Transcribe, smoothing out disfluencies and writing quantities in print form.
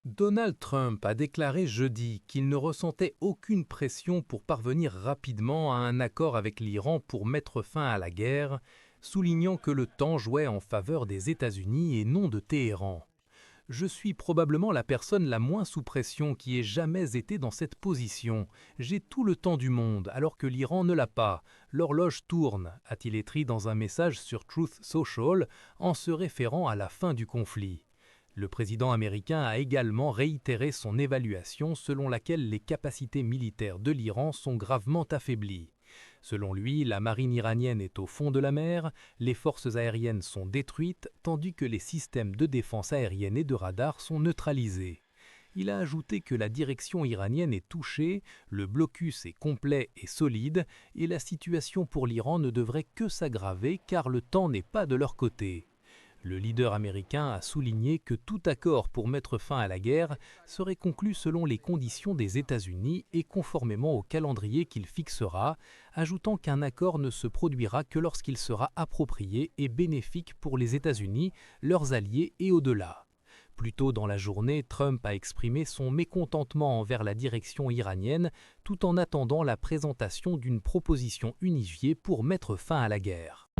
Donald Trump a déclaré jeudi qu'il ne ressentait aucune pression pour parvenir rapidement à un accord avec l'Iran pour mettre fin à la guerre, soulignant que le temps jouait en faveur des États-Unis et non de Téhéran. Je suis probablement la personne la moins sous pression qui ait jamais été dans cette position. J'ai tout le temps du monde, alors que l'Iran ne l'a pas. L'horloge tourne, a-t-il écrit dans un message sur Truth Social en se référant à la fin du conflit. Le président américain a également réitéré son évaluation selon laquelle les capacités militaires de l'Iran sont gravement affaiblies. Selon lui, la marine iranienne est au fond de la mer, les forces aériennes sont détruites, tandis que les systèmes de défense aérienne et de radar sont neutralisés. Il a ajouté que la direction iranienne est touchée, le blocus est complet et solide, et la situation pour l'Iran ne devrait que s'aggraver car le temps n'est pas de leur côté. Le leader américain a souligné que tout accord pour mettre fin à la guerre serait conclu selon les conditions des États-Unis et conformément au calendrier qu'il fixera, ajoutant qu'un accord ne se produira que lorsqu'il sera approprié et bénéfique pour les États-Unis, leurs alliés et au-delà. Plus tôt dans la journée, Trump a exprimé son mécontentement envers la direction iranienne tout en attendant la présentation d'une proposition unifiée pour mettre fin à la guerre.